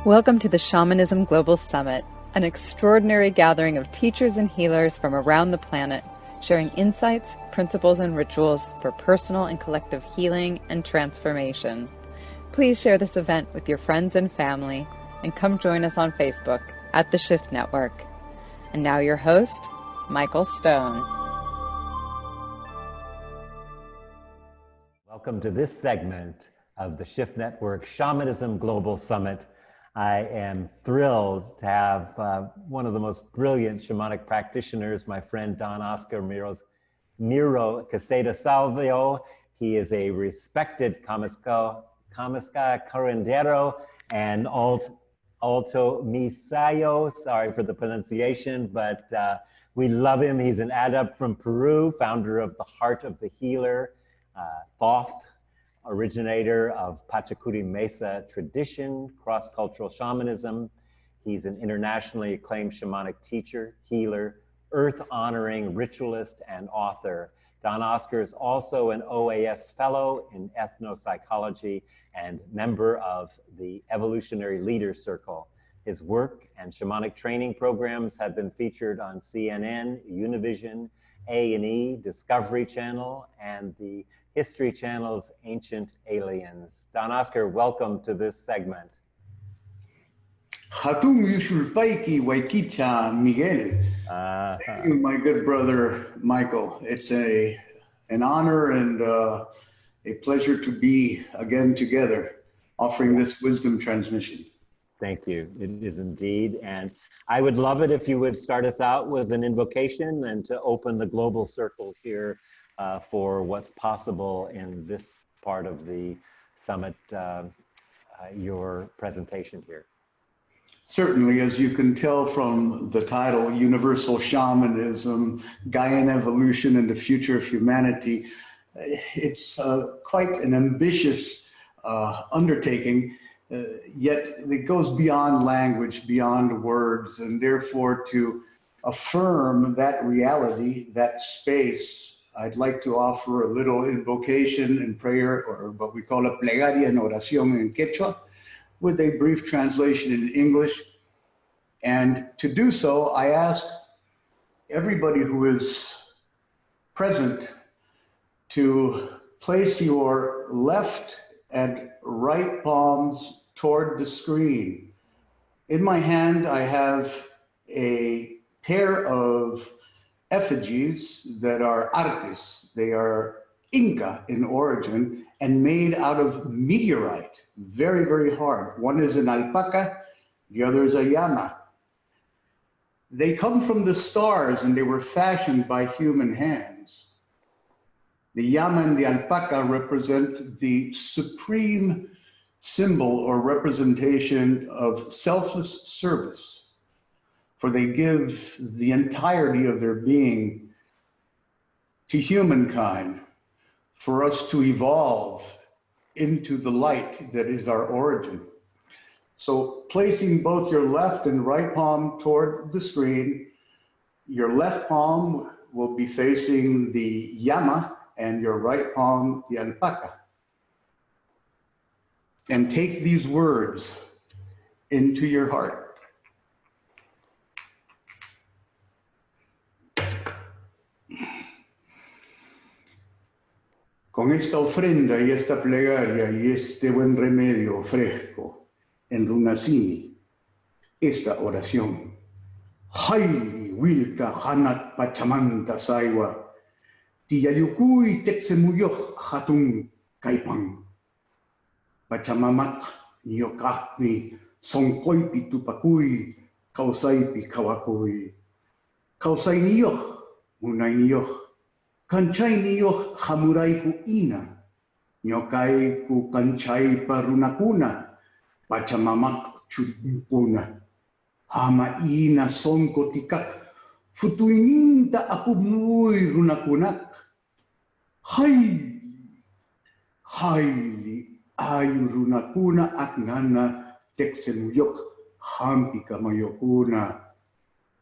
Welcome to the Shamanism Global Summit, an extraordinary gathering of teachers and healers from around the planet, sharing insights, principles, and rituals for personal and collective healing and transformation. Please share this event with your friends and family, and come join us on Facebook at The Shift Network. And now your host, Michael Stone. Welcome to this segment of the Shift Network Shamanism Global Summit. I am thrilled to have one of the most brilliant shamanic practitioners, my friend Don Oscar Miro-Quesada Salvio. He is a respected Kameska curandero and alto misayo, sorry for the pronunciation, but we love him. He's an adept from Peru, founder of the Heart of the Healer, Thoth, originator of Pachacuri Mesa tradition, cross-cultural shamanism. He's an internationally acclaimed shamanic teacher, healer, earth-honoring ritualist, and author. Don Oscar is also an OAS fellow in ethnopsychology and member of the Evolutionary Leaders Circle. His work and shamanic training programs have been featured on CNN, Univision, A&E, Discovery Channel, and the History Channel's Ancient Aliens. Don Oscar, welcome to this segment. Hatung Yushulpaiki Waikicha Miguel. Thank you, my good brother, Michael. It's an honor and a pleasure to be again together, offering this wisdom transmission. Thank you. It is indeed. And I would love it if you would start us out with an invocation and to open the global circle here for what's possible in this part of the summit, your presentation here. Certainly, as you can tell from the title, Universal Shamanism, Gaian Evolution and the Future of Humanity, it's quite an ambitious undertaking, yet it goes beyond language, beyond words, and therefore to affirm that reality, that space, I'd like to offer a little invocation and prayer, or what we call a plegaria en oración in Quechua, with a brief translation in English. And to do so, I ask everybody who is present to place your left and right palms toward the screen. In my hand, I have a pair of effigies that are artes. They are Inca in origin and made out of meteorite, very, very hard. One is an alpaca, the other is a llama. They come from the stars and they were fashioned by human hands. The llama and the alpaca represent the supreme symbol or representation of selfless service, for they give the entirety of their being to humankind, for us to evolve into the light that is our origin. So placing both your left and right palm toward the screen, your left palm will be facing the llama and your right palm the alpaca. And take these words into your heart. Con esta ofrenda y esta plegaria y este buen remedio fresco, enrunacini esta oración. Haili wilka hanat pachamanta saiwa, tiyayukui texemuyoh hatun kaipan. Pachamamak nyokakmi sonkoipi tupakui, kausaipi kawakui. Kausai niyoh, munay niyoh. Kanchay niyo hamuray ku ina, nyokay ku kanchay parunakuna, pachamamak churimpuna, hama ina sonko tikak, futuininta akumuy runakunak, hayli ayu runakuna at ngana teksemuyok, hampi kamayokuna,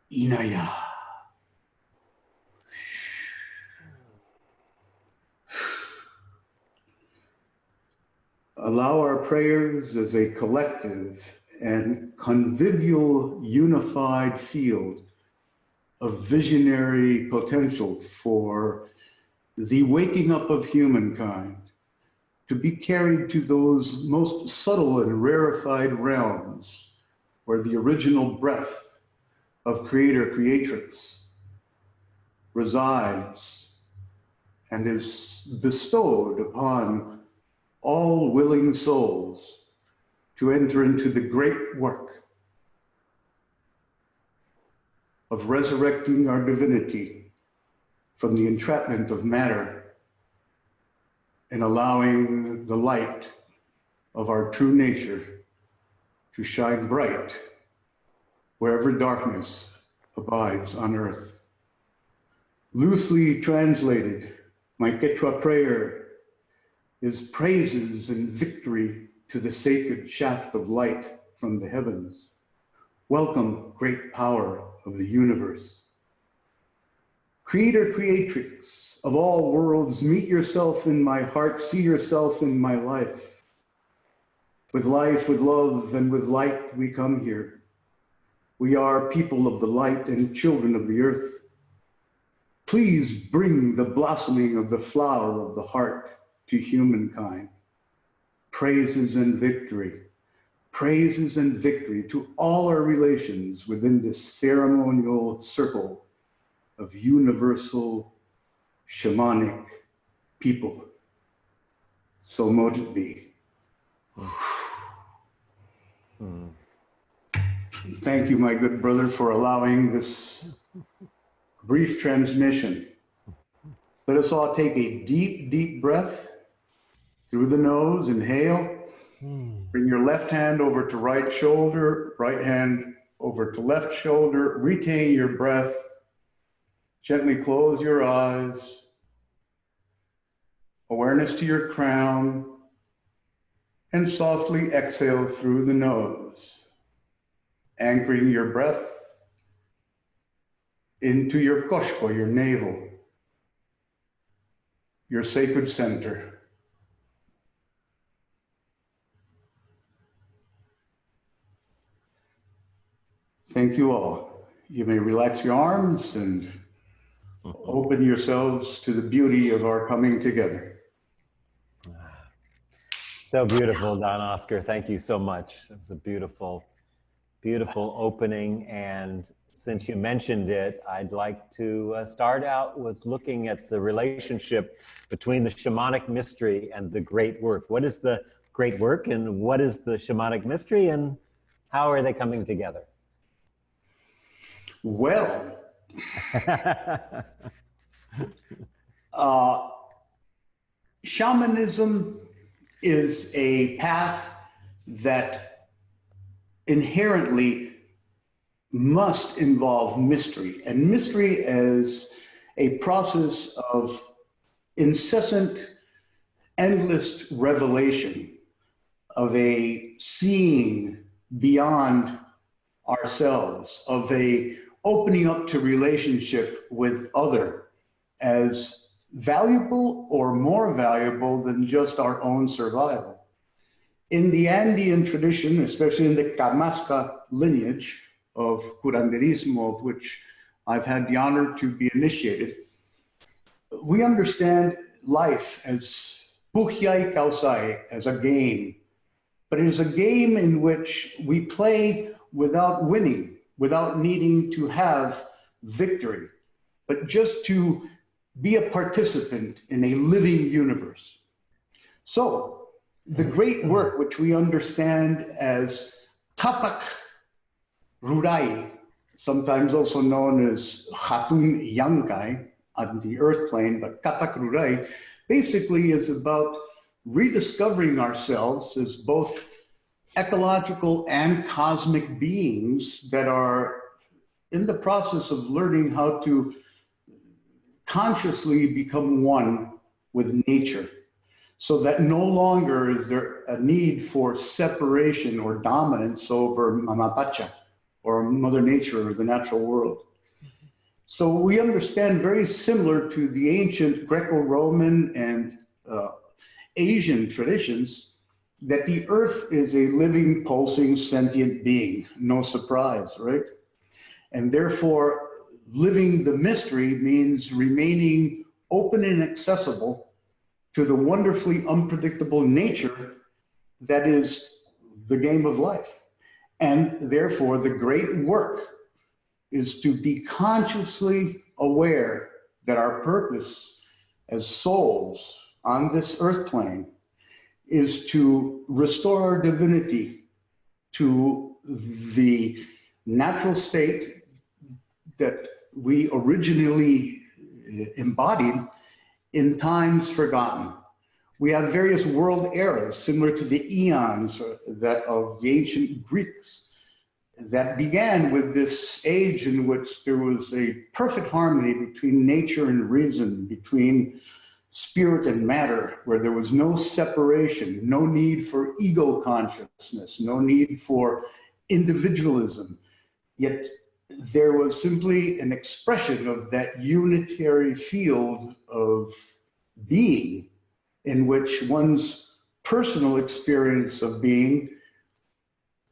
inaya. Allow our prayers as a collective and convivial unified field of visionary potential for the waking up of humankind to be carried to those most subtle and rarefied realms where the original breath of creator creatrix resides and is bestowed upon all willing souls to enter into the great work of resurrecting our divinity from the entrapment of matter and allowing the light of our true nature to shine bright wherever darkness abides on earth. Loosely translated, my Quechua prayer is praises and victory to the sacred shaft of light from the heavens. Welcome, great power of the universe. Creator, creatrix of all worlds, meet yourself in my heart, see yourself in my life. With life, with love, and with light we come here. We are people of the light and children of the earth. Please bring the blossoming of the flower of the heart to humankind. Praises and victory to all our relations within this ceremonial circle of universal shamanic people. So mote it be. Thank you, my good brother, for allowing this brief transmission. Let us all take a deep, deep breath through the nose. Inhale. Bring your left hand over to right shoulder, right hand over to left shoulder. Retain your breath. Gently close your eyes. Awareness to your crown. And softly exhale through the nose, anchoring your breath into your koshko, your navel, your sacred center. Thank you all. You may relax your arms and open yourselves to the beauty of our coming together. So beautiful, Don Oscar. Thank you so much. It was a beautiful, beautiful opening. And since you mentioned it, I'd like to start out with looking at the relationship between the shamanic mystery and the great work. What is the great work and what is the shamanic mystery and how are they coming together? Well, shamanism is a path that inherently must involve mystery, and mystery as a process of incessant, endless revelation of a seeing beyond ourselves, of a opening up to relationship with other as valuable or more valuable than just our own survival. In the Andean tradition, especially in the Kamasca lineage of curanderismo, of which I've had the honor to be initiated, we understand life as buhyai kausai, as a game. But it is a game in which we play without winning, without needing to have victory, but just to be a participant in a living universe. So the great work, which we understand as kapak rurai, sometimes also known as hatun yankai on the earth plane, but kapak rurai basically is about rediscovering ourselves as both ecological and cosmic beings that are in the process of learning how to consciously become one with nature, so that no longer is there a need for separation or dominance over Mama Pacha or Mother Nature or the natural world. So we understand, very similar to the ancient Greco-Roman and Asian traditions, that the earth is a living, pulsing, sentient being. No surprise, right? And therefore, living the mystery means remaining open and accessible to the wonderfully unpredictable nature that is the game of life. And therefore, the great work is to be consciously aware that our purpose as souls on this earth plane is to restore our divinity to the natural state that we originally embodied in times forgotten. We have various world eras similar to the eons that of the ancient Greeks that began with this age in which there was a perfect harmony between nature and reason, between spirit and matter, where there was no separation, no need for ego consciousness, no need for individualism. Yet there was simply an expression of that unitary field of being in which one's personal experience of being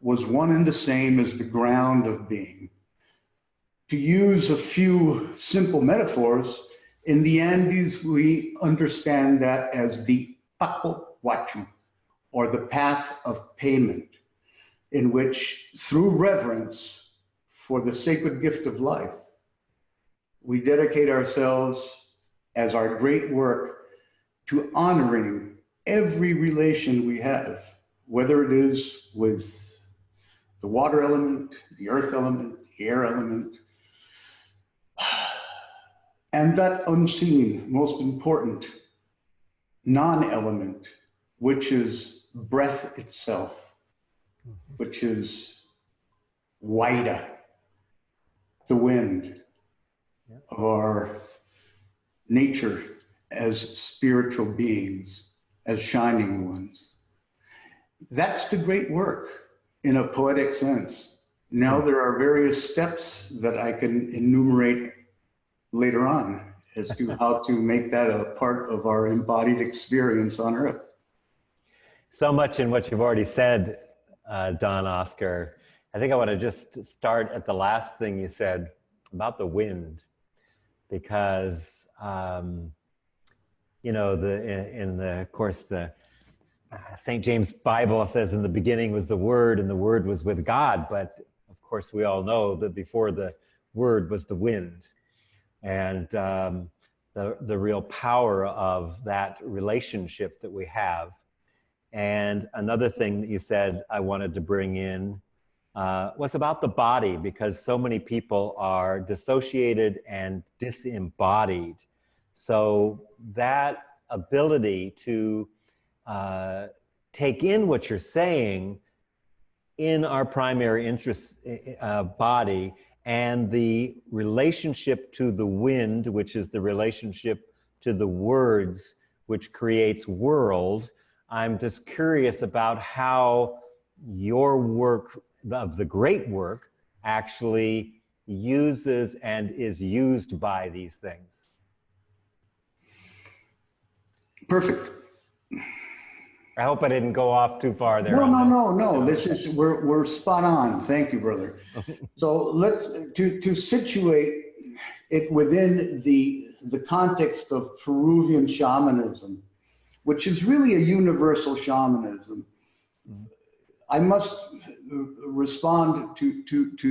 was one and the same as the ground of being. To use a few simple metaphors, in the Andes, we understand that as the Paco Huachu, or the path of payment, in which through reverence for the sacred gift of life, we dedicate ourselves as our great work to honoring every relation we have, whether it is with the water element, the earth element, the air element, and that unseen, most important non-element, which is breath itself, which is Waida, the wind of our nature as spiritual beings, as shining ones. That's the great work in a poetic sense. Now there are various steps that I can enumerate later on as to how to make that a part of our embodied experience on Earth. So much in what you've already said, Don Oscar. I think I want to just start at the last thing you said about the wind, because you know, of course, the St. James Bible says in the beginning was the Word, and the Word was with God. But of course, we all know that before the Word was the wind, and the real power of that relationship that we have. And another thing that you said I wanted to bring in was about the body, because so many people are dissociated and disembodied. So that ability to take in what you're saying in our primary interest body, and the relationship to the wind, which is the relationship to the words, which creates world. I'm just curious about how your work of the great work actually uses and is used by these things. Perfect. I hope I didn't go off too far there. No. This is, we're spot on. Thank you, brother. So let's, to situate it within the context of Peruvian shamanism, which is really a universal shamanism. I must respond to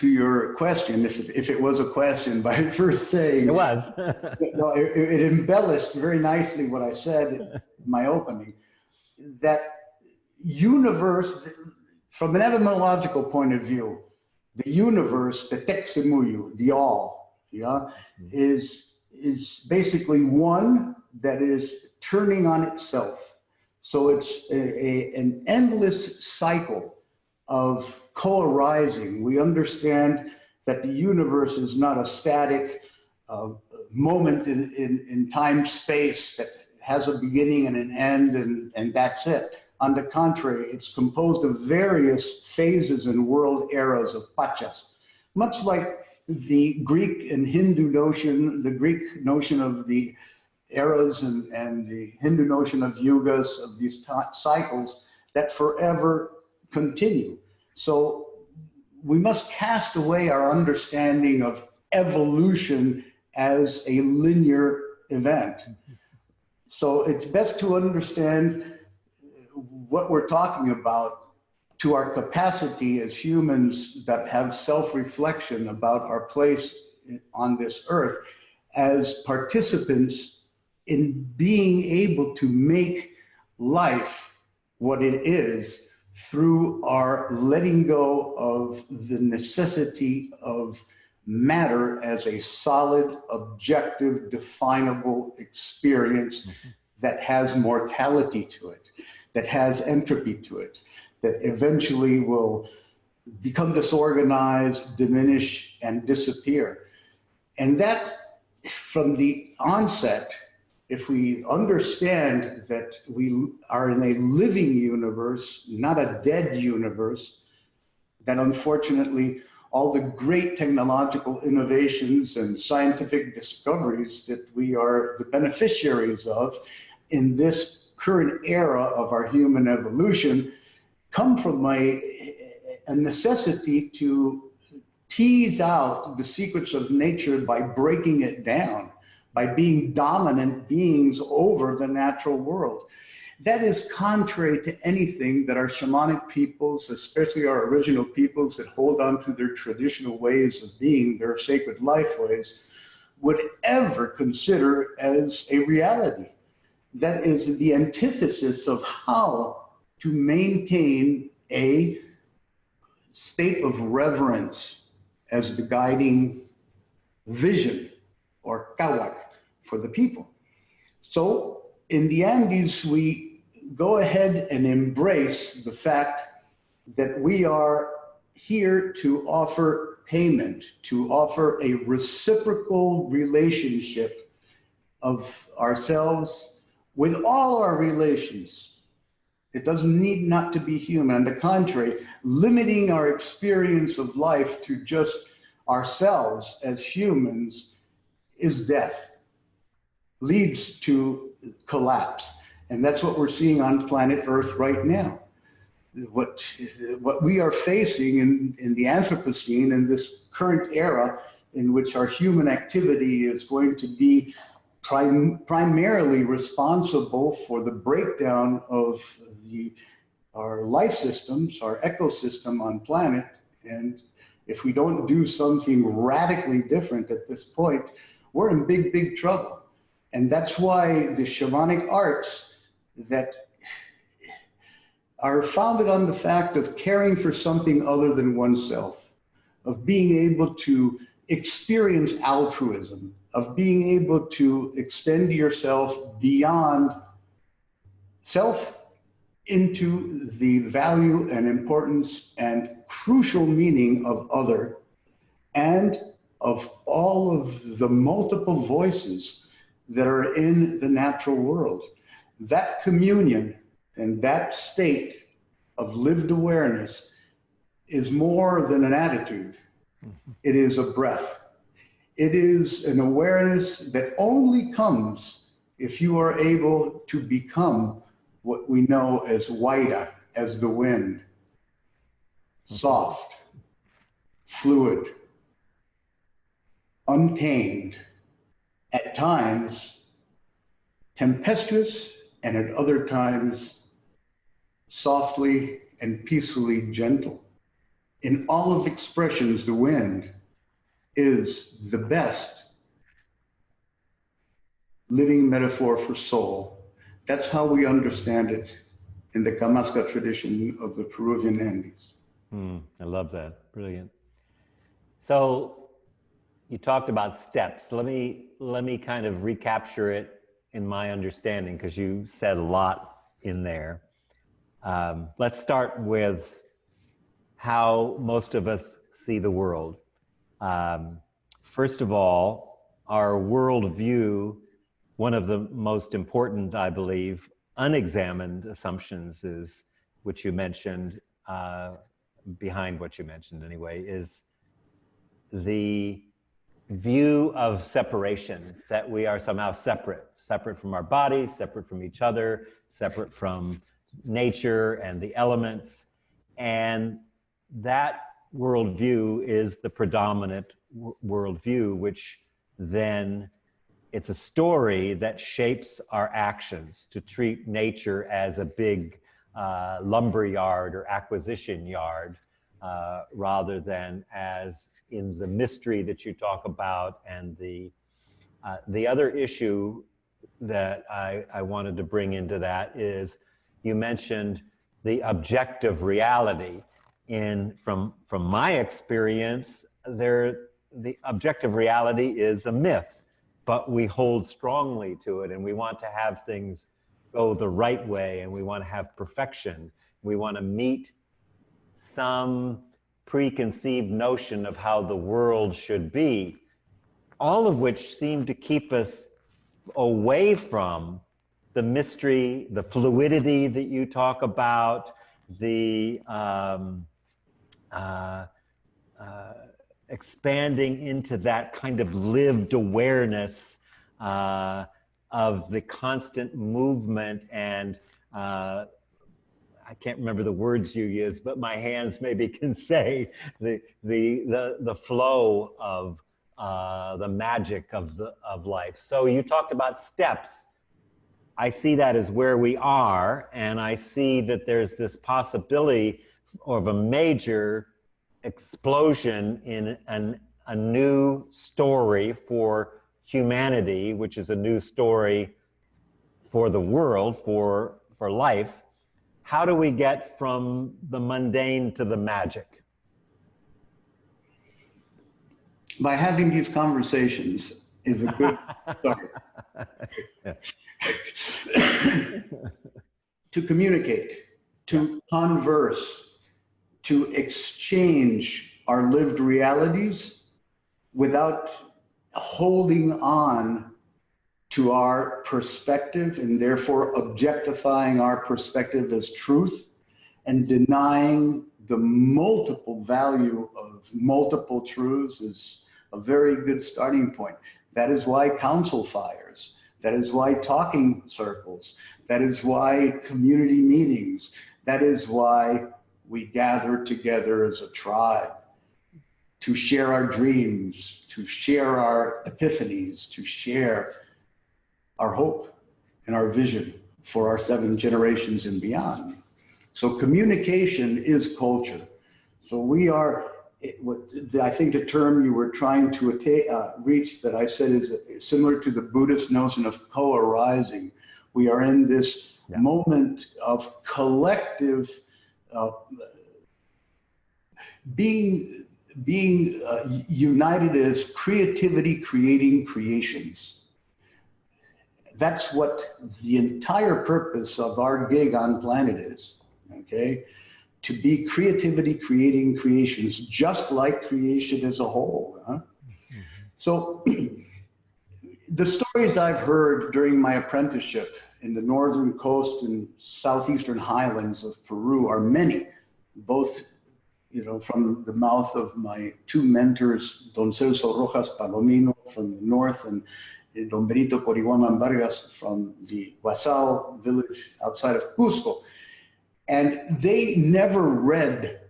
your question, if it was a question, by first saying it was. No, it embellished very nicely what I said in my opening. That universe, from an etymological point of view, the universe, the Texemuyu, the all, yeah, is basically one that is turning on itself. So it's an endless cycle of co-arising. We understand that the universe is not a static moment in time space that has a beginning and an end, and that's it. On the contrary, it's composed of various phases and world eras of pachas, much like the Greek and Hindu notion, the Greek notion of the eras and the Hindu notion of yugas, of these cycles that forever continue. So we must cast away our understanding of evolution as a linear event. So it's best to understand what we're talking about to our capacity as humans that have self-reflection about our place on this earth as participants in being able to make life what it is through our letting go of the necessity of matter as a solid, objective, definable experience that has mortality to it, that has entropy to it, that eventually will become disorganized, diminish, and disappear. And that, from the onset, if we understand that we are in a living universe, not a dead universe, then unfortunately, all the great technological innovations and scientific discoveries that we are the beneficiaries of in this current era of our human evolution come from a necessity to tease out the secrets of nature by breaking it down, by being dominant beings over the natural world. That is contrary to anything that our shamanic peoples, especially our original peoples that hold on to their traditional ways of being, their sacred life ways, would ever consider as a reality. That is the antithesis of how to maintain a state of reverence as the guiding vision or kawak for the people. So in the Andes, we go ahead and embrace the fact that we are here to offer payment, to offer a reciprocal relationship of ourselves with all our relations. It doesn't need not to be human. On the contrary, limiting our experience of life to just ourselves as humans is death, leads to collapse. And that's what we're seeing on planet Earth right now. What we are facing in the Anthropocene, in this current era in which our human activity is going to be primarily responsible for the breakdown of our life systems, our ecosystem on planet. And if we don't do something radically different at this point, we're in big, big trouble. And that's why the shamanic arts that are founded on the fact of caring for something other than oneself, of being able to experience altruism, of being able to extend yourself beyond self into the value and importance and crucial meaning of other, and of all of the multiple voices that are in the natural world. That communion and that state of lived awareness is more than an attitude. It is a breath. It is an awareness that only comes if you are able to become what we know as Waida, as the wind. Soft, fluid, untamed, at times tempestuous, and at other times softly and peacefully gentle. In all of expressions, the wind is the best living metaphor for soul. That's how we understand it in the Kamasca tradition of the Peruvian Andes. I love that. Brilliant. So you talked about steps. Let me kind of recapture it in my understanding, because you said a lot in there. Let's start with how most of us see the world. First of all, our worldview, one of the most important, I believe, unexamined assumptions is, which you mentioned, behind what you mentioned anyway, is the view of separation, that we are somehow separate from our bodies, separate from each other, separate from nature and the elements. And that worldview is the predominant worldview, which then it's a story that shapes our actions to treat nature as a big lumber yard or acquisition yard, rather than as in the mystery that you talk about. And the other issue that I wanted to bring into that is, you mentioned the objective reality. From my experience, the objective reality is a myth, but we hold strongly to it, and we want to have things go the right way, and we want to have perfection. We want to meet some preconceived notion of how the world should be, all of which seem to keep us away from the mystery, the fluidity that you talk about, the expanding into that kind of lived awareness of the constant movement and I can't remember the words you use, but my hands maybe can say the flow of the magic of life. So you talked about steps. I see that as where we are, and I see that there's this possibility of a major explosion in a new story for humanity, which is a new story for the world, for life. How do we get from the mundane to the magic? By having these conversations is a good start. To communicate, to converse, to exchange our lived realities without holding on to our perspective and therefore objectifying our perspective as truth and denying the multiple value of multiple truths is a very good starting point. That is why council fires. That is why talking circles. That is why community meetings. That is why we gather together as a tribe to share our dreams, to share our epiphanies, to share our hope and our vision for our 7 generations and beyond. So communication is culture. So we are, I think the term you were trying to reach that I said is similar to the Buddhist notion of co-arising. We are in this moment of collective being united as creativity creating creations. That's what the entire purpose of our gig on planet is, okay? To be creativity creating creations, just like creation as a whole. Huh? Mm-hmm. So the stories I've heard during my apprenticeship in the northern coast and southeastern highlands of Peru are many, both from the mouth of my 2 mentors, Don Celso Rojas Palomino from the north and Don Benito Corihuaman Vargas from the Guasao village outside of Cusco. And they never read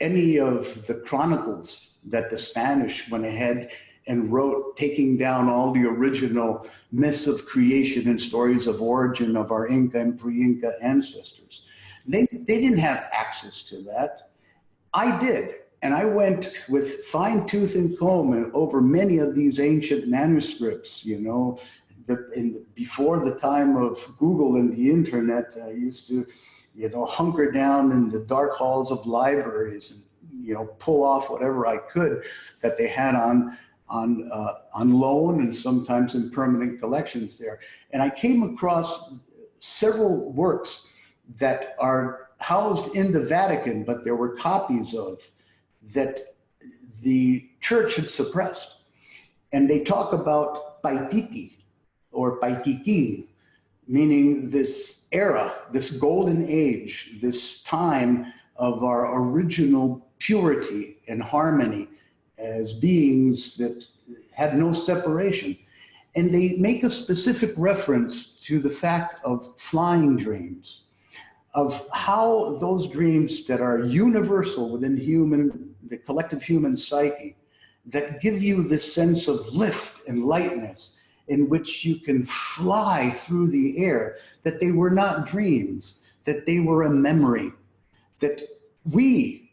any of the chronicles that the Spanish went ahead and wrote, taking down all the original myths of creation and stories of origin of our Inca and pre-Inca ancestors. They didn't have access to that. I did. And I went with fine tooth and comb and over many of these ancient manuscripts, before the time of Google and the internet. I used to, hunker down in the dark halls of libraries and, pull off whatever I could that they had on loan and sometimes in permanent collections there. And I came across several works that are housed in the Vatican, but there were copies of that the church had suppressed. And they talk about Paititi or Paitikin, meaning this era, this golden age, this time of our original purity and harmony as beings that had no separation. And they make a specific reference to the fact of flying dreams, of how those dreams that are universal within the collective human psyche, that give you this sense of lift and lightness in which you can fly through the air, that they were not dreams, that they were a memory, that we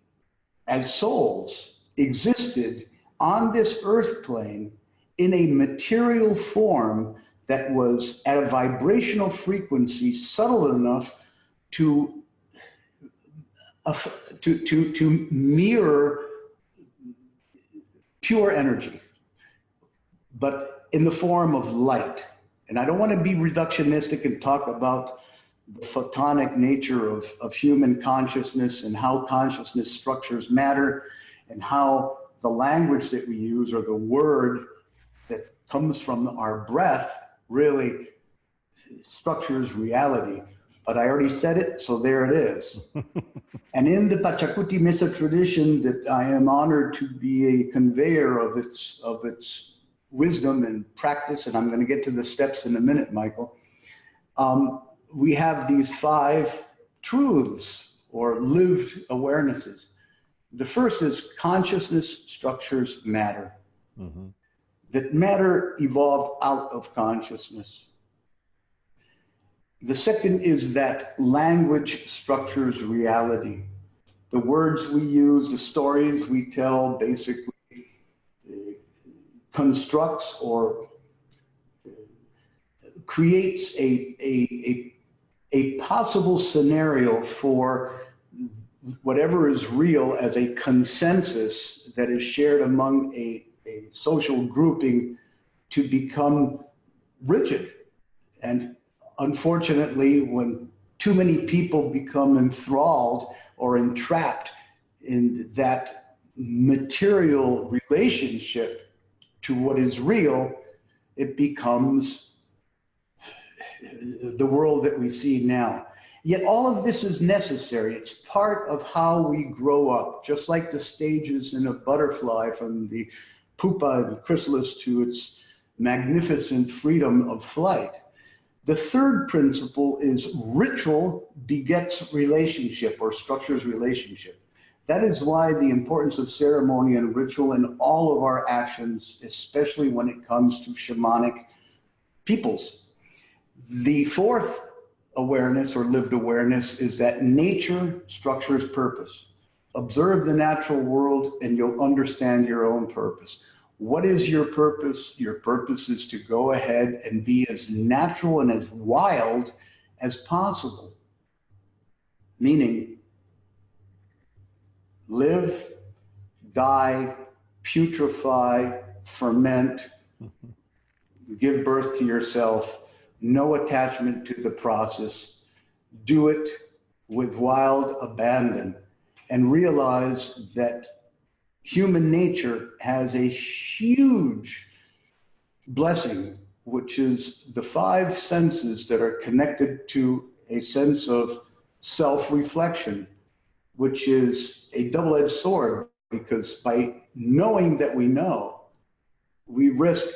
as souls existed on this earth plane in a material form that was at a vibrational frequency subtle enough to mirror pure energy, but in the form of light. And I don't want to be reductionistic and talk about the photonic nature of human consciousness and how consciousness structures matter and how the language that we use or the word that comes from our breath really structures reality. But I already said it, so there it is. And in the Pachacuti Mesa tradition that I am honored to be a conveyor of its wisdom and practice, and I'm going to get to the steps in a minute, Michael, we have these 5 truths or lived awarenesses. The first is consciousness structures matter. Mm-hmm. That matter evolved out of consciousness. The second is that language structures reality. The words we use, the stories we tell, basically constructs or creates a possible scenario for whatever is real as a consensus that is shared among a social grouping to become rigid. And unfortunately, when too many people become enthralled or entrapped in that material relationship to what is real, it becomes the world that we see now. Yet all of this is necessary. It's part of how we grow up, just like the stages in a butterfly from the pupa and chrysalis to its magnificent freedom of flight. The third principle is ritual begets relationship or structures relationship. That is why the importance of ceremony and ritual in all of our actions, especially when it comes to shamanic peoples. The fourth awareness or lived awareness is that nature structures purpose. Observe the natural world and you'll understand your own purpose. What is your purpose? Your purpose is to go ahead and be as natural and as wild as possible. Meaning, live, die, putrefy, ferment, give birth to yourself, no attachment to the process. Do it with wild abandon and realize that human nature has a huge blessing, which is the 5 senses that are connected to a sense of self-reflection, which is a double-edged sword, because by knowing that we know, we risk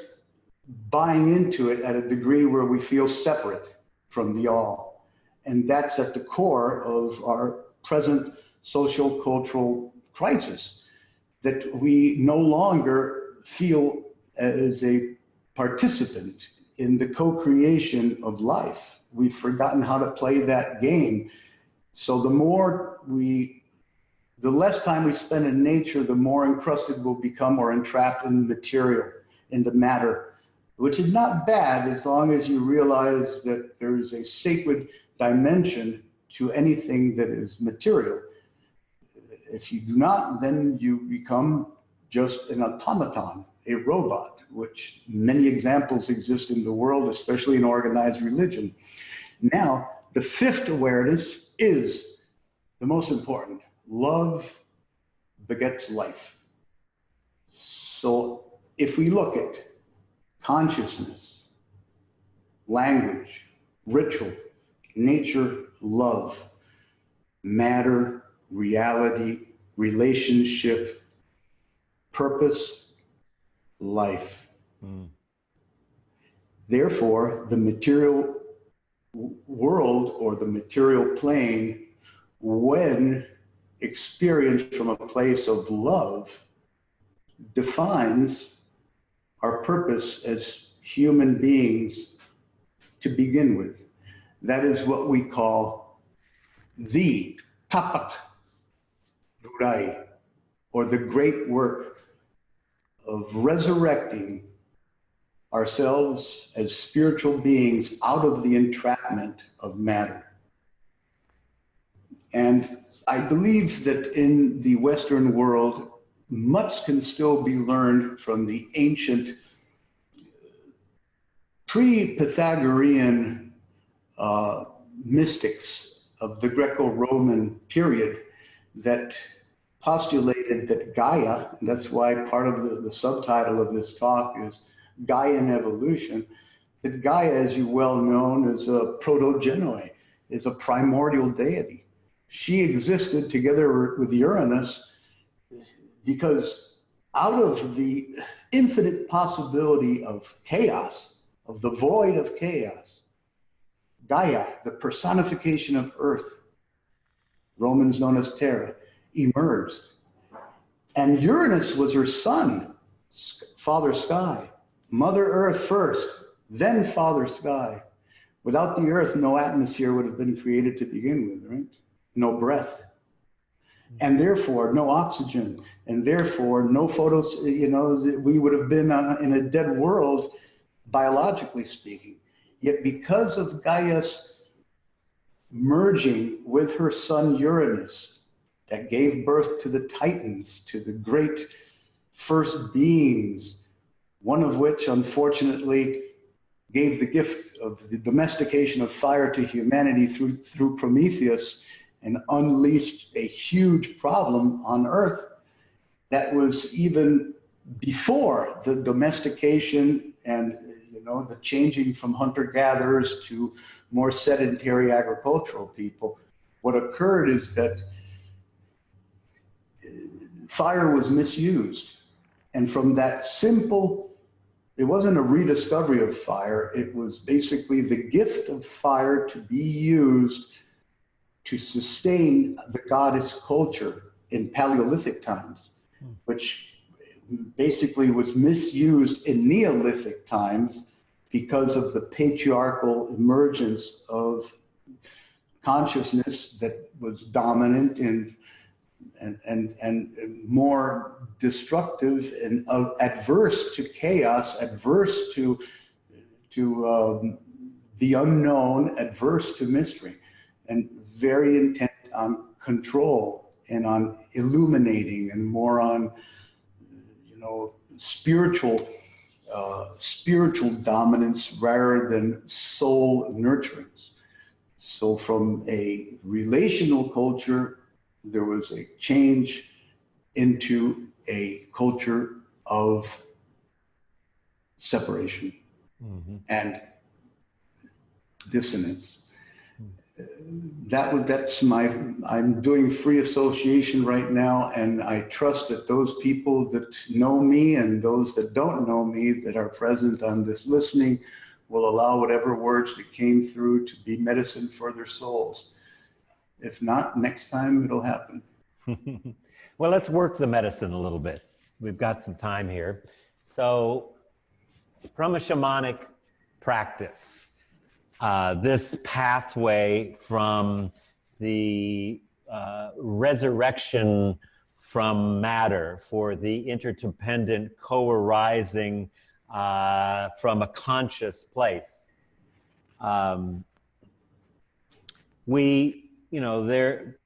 buying into it at a degree where we feel separate from the all. And that's at the core of our present social cultural crisis, that we no longer feel as a participant in the co-creation of life. We've forgotten how to play that game. So the less time we spend in nature, the more encrusted we'll become or entrapped in material, in the matter, which is not bad as long as you realize that there is a sacred dimension to anything that is material. If you do not, then you become just an automaton, a robot, which many examples exist in the world, especially in organized religion. Now, the 5th awareness is the most important. Love begets life. So if we look at consciousness, language, ritual, nature, love, matter, reality, relationship, purpose, life. Therefore, the material world or the material plane, when experienced from a place of love, defines our purpose as human beings to begin with. That is what we call the tapak burai, or the great work of resurrecting ourselves as spiritual beings out of the entrapment of matter. And I believe that in the Western world, much can still be learned from the ancient pre-Pythagorean mystics of the Greco-Roman period that postulated that Gaia, and that's why part of the subtitle of this talk is Gaian evolution, that Gaia, as you well know, is a protogenoi, is a primordial deity. She existed together with Uranus because out of the infinite possibility of chaos, of the void of chaos, Gaia, the personification of Earth, Romans known as Terra, emerged. And Uranus was her son, Father Sky. Mother Earth first, then Father Sky. Without the Earth, no atmosphere would have been created to begin with, right? No breath. And therefore, no oxygen. And therefore, no photos, we would have been in a dead world, biologically speaking. Yet because of Gaia's merging with her son Uranus, that gave birth to the Titans, to the great first beings, one of which, unfortunately, gave the gift of the domestication of fire to humanity through Prometheus and unleashed a huge problem on Earth that was even before the domestication and the changing from hunter-gatherers to more sedentary agricultural people. What occurred is that fire was misused. And from that simple, it wasn't a rediscovery of fire, it was basically the gift of fire to be used to sustain the goddess culture in Paleolithic times, which basically was misused in Neolithic times because of the patriarchal emergence of consciousness that was dominant and more destructive and adverse to chaos, adverse to the unknown, adverse to mystery, and very intent on control and on illuminating and more on, spiritual dominance rather than soul nurturance. So from a relational culture, there was a change into a culture of separation and dissonance. I'm doing free association right now, and I trust that those people that know me and those that don't know me that are present on this listening will allow whatever words that came through to be medicine for their souls. If not, next time it'll happen. Well, let's work the medicine a little bit. We've got some time here. So from a shamanic practice, this pathway from the resurrection from matter for the interdependent co-arising from a conscious place.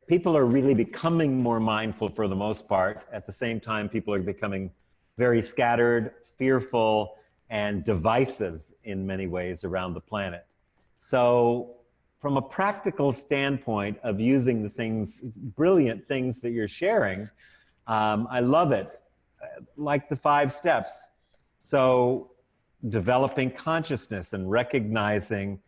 People are really becoming more mindful for the most part. At the same time, people are becoming very scattered, fearful, and divisive in many ways around the planet. So from a practical standpoint of using the brilliant things that you're sharing, I love it, like the 5 steps. So developing consciousness and recognizing,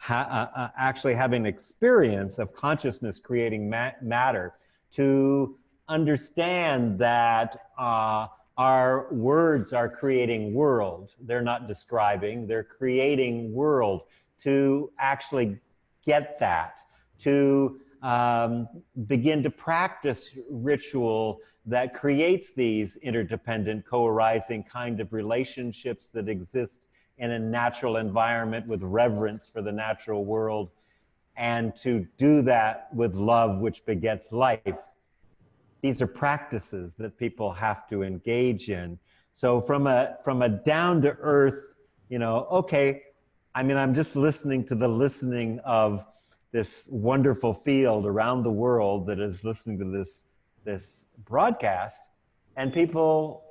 actually having experience of consciousness creating matter, to understand that our words are creating world. They're not describing, they're creating world. To actually get that, to begin to practice ritual that creates these interdependent, co-arising kind of relationships that exist in a natural environment with reverence for the natural world, and to do that with love, which begets life. These are practices that people have to engage in. So from a down to earth, okay, I mean, I'm just listening to the listening of this wonderful field around the world that is listening to this broadcast. And people,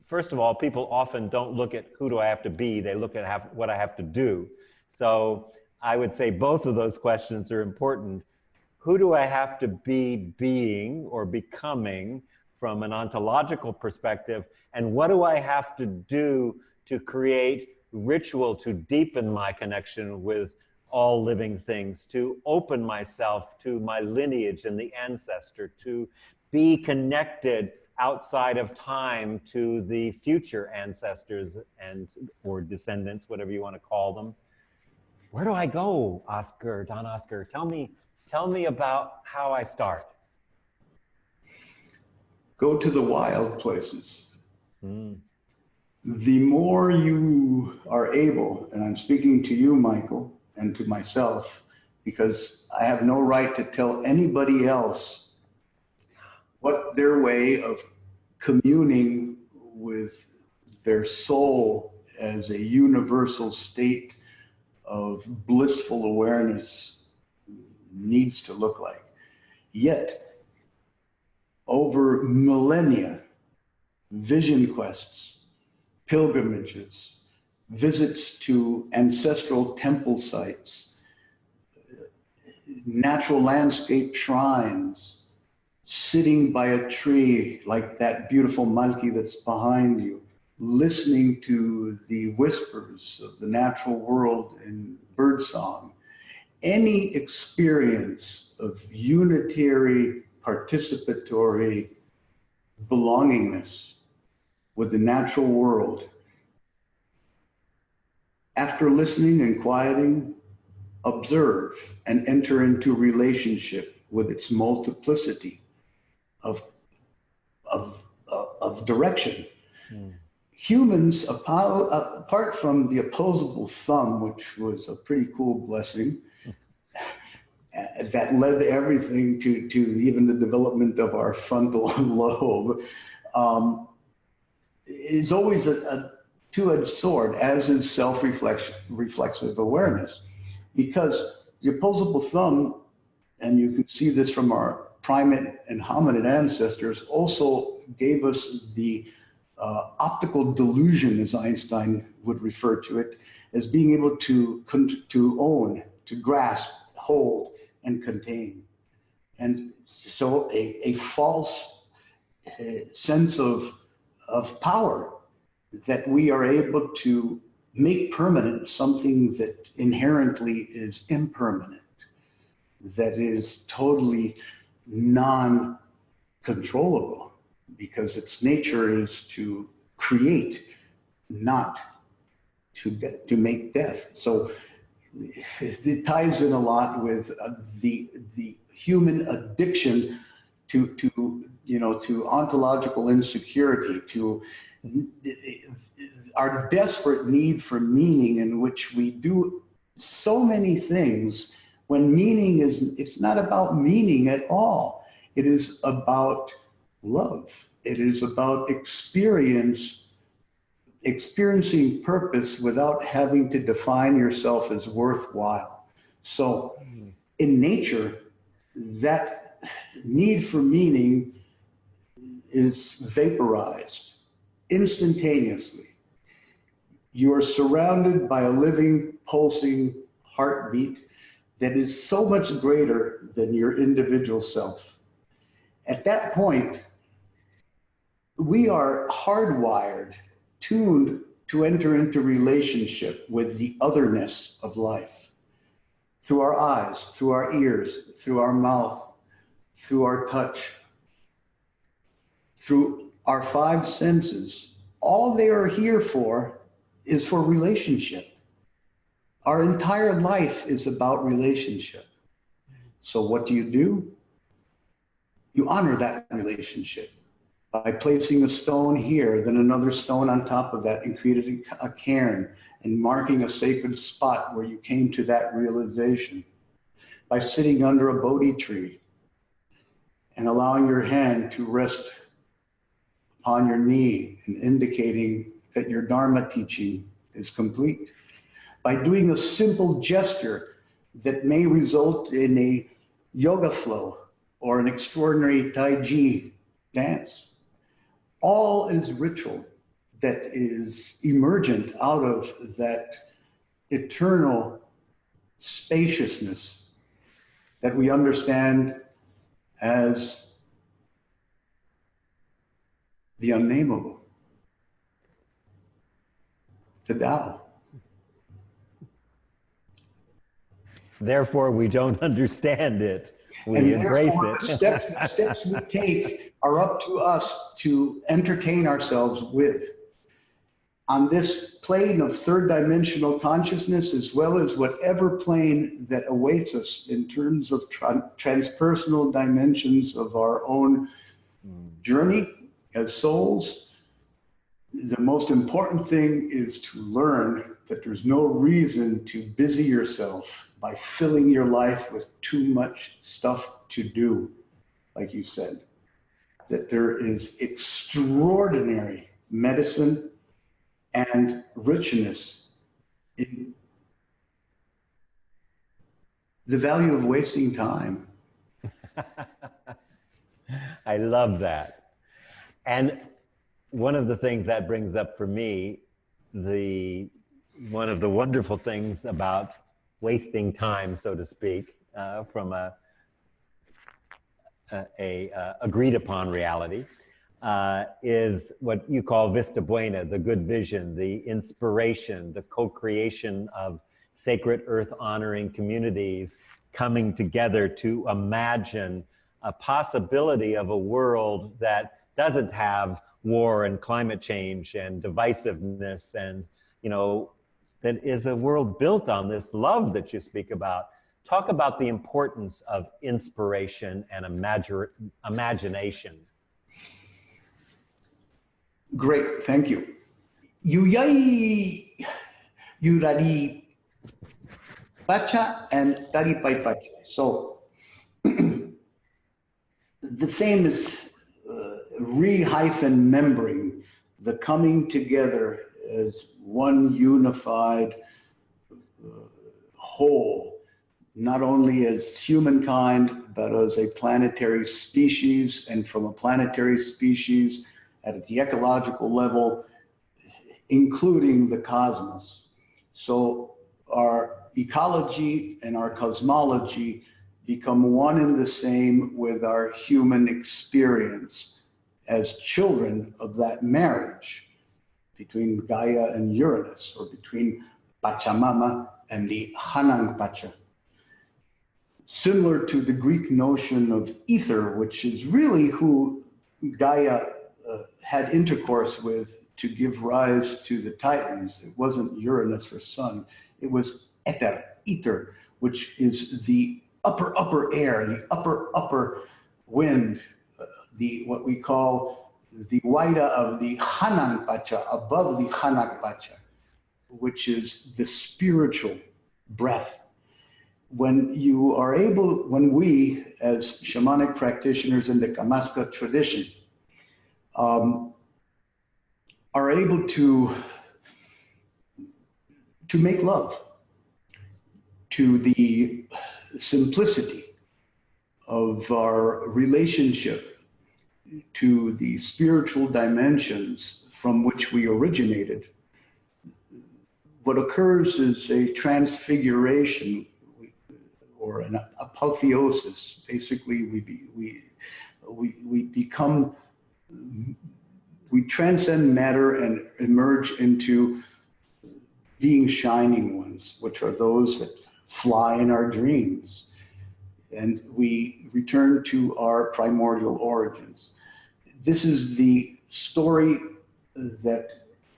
first of all, people often don't look at who do I have to be, they look at what I have to do. So I would say both of those questions are important. Who do I have to be being or becoming from an ontological perspective? And what do I have to do to create ritual to deepen my connection with all living things, to open myself to my lineage and the ancestor, to be connected outside of time to the future ancestors or descendants, whatever you want to call them? Where do I go, Oscar, Don Oscar? Tell me about how I start. Go to the wild places. The more you are able, and I'm speaking to you, Michael, and to myself, because I have no right to tell anybody else what their way of communing with their soul as a universal state of blissful awareness needs to look like. Yet, over millennia, vision quests, pilgrimages, visits to ancestral temple sites, natural landscape shrines, sitting by a tree like that beautiful monkey that's behind you, listening to the whispers of the natural world in birdsong. Any experience of unitary, participatory belongingness with the natural world. After listening and quieting, observe and enter into relationship with its multiplicity of direction. Humans, apart from the opposable thumb, which was a pretty cool blessing, that led everything to even the development of our frontal lobe, is always a two-edged sword, as is self-reflexive awareness. Because the opposable thumb, and you can see this from our primate and hominid ancestors, also gave us the optical delusion, as Einstein would refer to it, as being able to own, to grasp, hold, and contain. And so a false sense of power, that we are able to make permanent something that inherently is impermanent, that is totally non-controllable, because its nature is to create, not to make death. So it ties in a lot with the human addiction to ontological insecurity, to our desperate need for meaning, in which we do so many things when meaning it's not about meaning at all. It is about love. It is about experiencing purpose without having to define yourself as worthwhile. So in nature, that need for meaning is vaporized instantaneously. You are surrounded by a living, pulsing heartbeat that is so much greater than your individual self. At that point, we are hardwired, tuned to enter into relationship with the otherness of life. Through our eyes, through our ears, through our mouth, through our touch, through our five senses, all they are here for is for relationship. Our entire life is about relationship. So what do? You honor that relationship by placing a stone here, then another stone on top of that, and creating a cairn and marking a sacred spot where you came to that realization. By sitting under a Bodhi tree and allowing your hand to rest upon your knee and indicating that your Dharma teaching is complete. By doing a simple gesture that may result in a yoga flow or an extraordinary Tai Chi dance. All is ritual that is emergent out of that eternal spaciousness that we understand as the unnameable, the Tao. Therefore, we don't understand it. We and embrace therefore, it. the steps we take are up to us to entertain ourselves with. On this plane of third dimensional consciousness, as well as whatever plane that awaits us in terms of transpersonal dimensions of our own journey as souls, the most important thing is to learn that there's no reason to busy yourself by filling your life with too much stuff to do, like you said. That there is extraordinary medicine and richness in the value of wasting time. I love that. And one of the things that brings up for me, one of the wonderful things about wasting time, so to speak, from a agreed upon reality, is what you call vista buena, the good vision, the inspiration, the co-creation of sacred earth honoring communities coming together to imagine a possibility of a world that doesn't have war and climate change and divisiveness, and that is a world built on this love that you speak about. Talk about the importance of inspiration and imagination. Great, thank you. Yuyai Yurari Pacha and Taripai Pacha. So the famous re-membering, the coming together as one unified whole, not only as humankind, but as a planetary species, and from a planetary species at the ecological level, including the cosmos. So our ecology and our cosmology become one and the same with our human experience as children of that marriage between Gaia and Uranus, or between Pachamama and the Hanang Pacha. Similar to the Greek notion of ether, which is really who Gaia had intercourse with to give rise to the Titans. It wasn't Uranus or Sun, it was ether, which is the upper air, the upper wind, what we call the Waida of the Hanang Pacha, above the Hanang Pacha, which is the spiritual breath. When we, as shamanic practitioners in the Kamaska tradition, are able to make love to the simplicity of our relationship to the spiritual dimensions from which we originated, what occurs is a transfiguration or an apotheosis. Basically, we transcend matter and emerge into being shining ones, which are those that fly in our dreams. And we return to our primordial origins. This is the story that,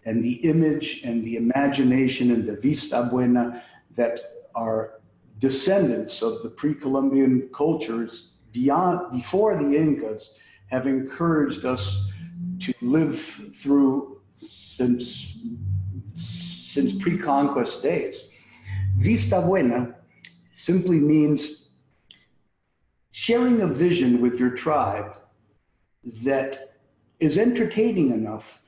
and the image and the imagination and the vista buena that our descendants of the pre-Columbian cultures before the Incas have encouraged us to live through since pre-conquest days. Vista buena simply means sharing a vision with your tribe that is entertaining enough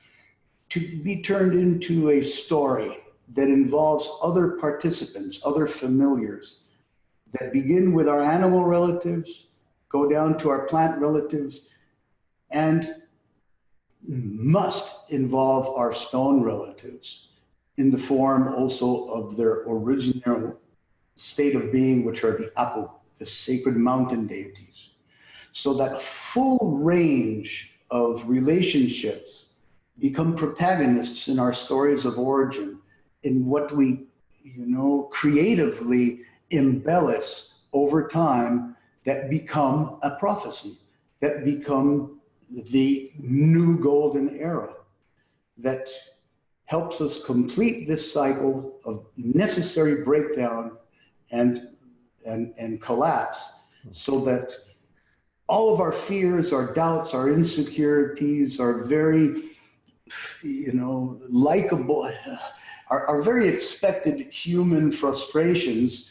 to be turned into a story that involves other participants, other familiars, that begin with our animal relatives, go down to our plant relatives, and must involve our stone relatives in the form also of their original state of being, which are the Apu, the sacred mountain deities. So that full range of relationships become protagonists in our stories of origin, in what we, creatively embellish over time, that become a prophecy, that become the new golden era, that helps us complete this cycle of necessary breakdown and collapse, so that all of our fears, our doubts, our insecurities, our very, likable, our very expected human frustrations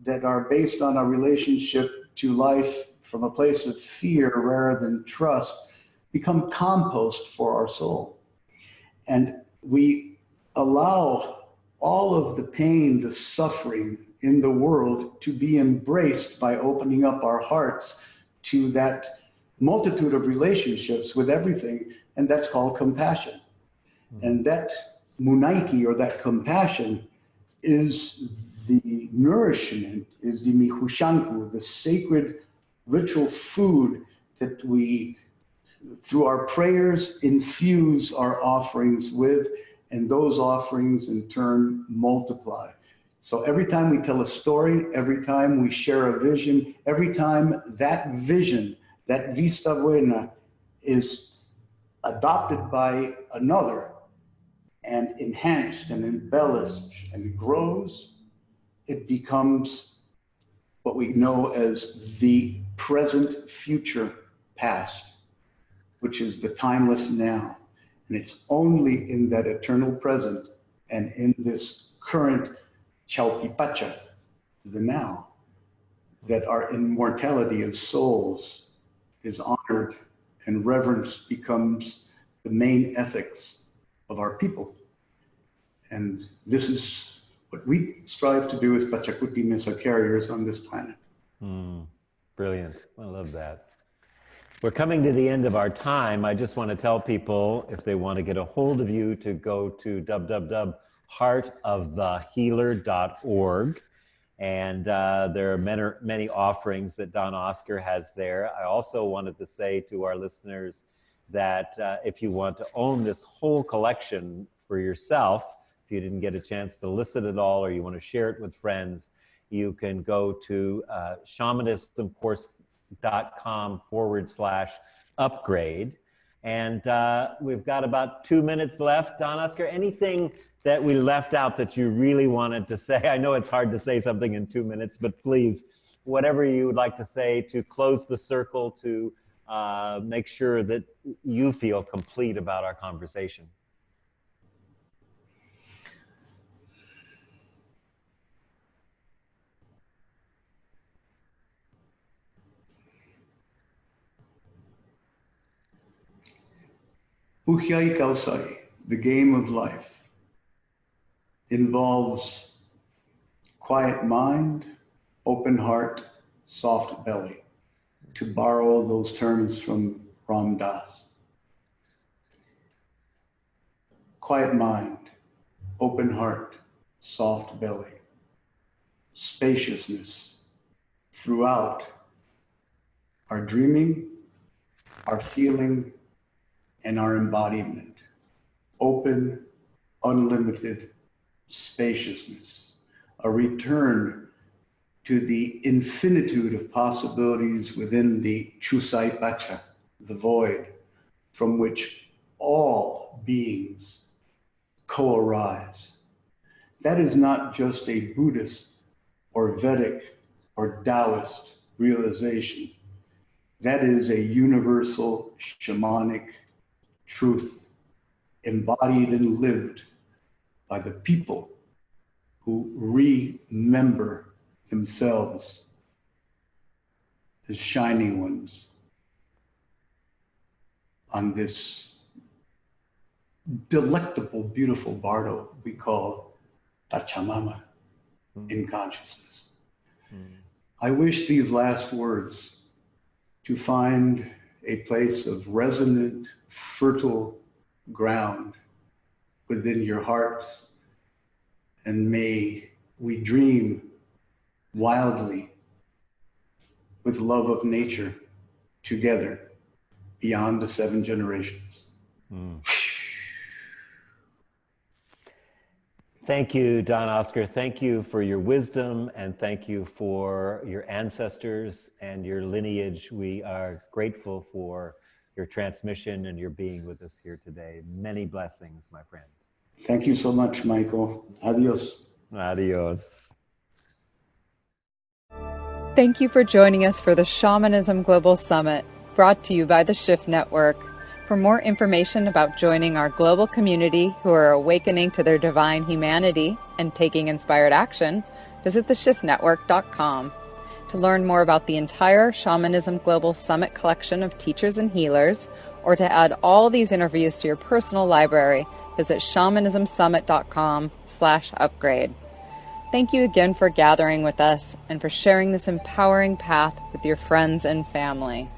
that are based on our relationship to life from a place of fear rather than trust, become compost for our soul. And we allow all of the pain, the suffering in the world to be embraced by opening up our hearts to that multitude of relationships with everything, and that's called compassion. And that munaiki, or that compassion, is the nourishment, is the mihushanku, the sacred ritual food that we, through our prayers, infuse our offerings with, and those offerings in turn multiply. So every time we tell a story, every time we share a vision, every time that vision, that vista buena, is adopted by another and enhanced and embellished and grows, it becomes what we know as the present, future, past, which is the timeless now. And it's only in that eternal present and in this current Chaupipacha, the now, that our immortality as souls is honored, and reverence becomes the main ethics of our people. And this is what we strive to do as Pachacuti Mesa carriers on this planet. Brilliant. I love that. We're coming to the end of our time. I just want to tell people, if they want to get a hold of you, to go to www.heartofthehealer.org. And there are many offerings that Don Oscar has there. I also wanted to say to our listeners that if you want to own this whole collection for yourself, if you didn't get a chance to listen at all, or you want to share it with friends, you can go to shamanismcourse.com/upgrade. And we've got about 2 minutes left. Don Oscar, anything that we left out that you really wanted to say? I know it's hard to say something in 2 minutes, but please, whatever you would like to say to close the circle, to make sure that you feel complete about our conversation. Buhyai Kausai, the game of life, involves quiet mind, open heart, soft belly, to borrow those terms from Ram Dass. Quiet mind, open heart, soft belly, spaciousness throughout our dreaming, our feeling, and our embodiment. Open, unlimited spaciousness, a return to the infinitude of possibilities within the Chusai Pacha, the void, from which all beings co-arise. That is not just a Buddhist or Vedic or Taoist realization. That is a universal shamanic truth embodied and lived by the people who remember themselves as shining ones on this delectable, beautiful bardo we call Pachamama in consciousness. I wish these last words to find a place of resonant, fertile ground within your hearts, and may we dream wildly with love of nature together beyond the 7 generations. Thank you, Don Oscar. Thank you for your wisdom, and thank you for your ancestors and your lineage. We are grateful for your transmission and your being with us here today. Many blessings, my friend. Thank you so much, Michael. Adios. Adios. Thank you for joining us for the Shamanism Global Summit, brought to you by the Shift Network. For more information about joining our global community who are awakening to their divine humanity and taking inspired action, visit theshiftnetwork.com. To learn more about the entire Shamanism Global Summit collection of teachers and healers, or to add all these interviews to your personal library, visit shamanismsummit.com/upgrade. Thank you again for gathering with us and for sharing this empowering path with your friends and family.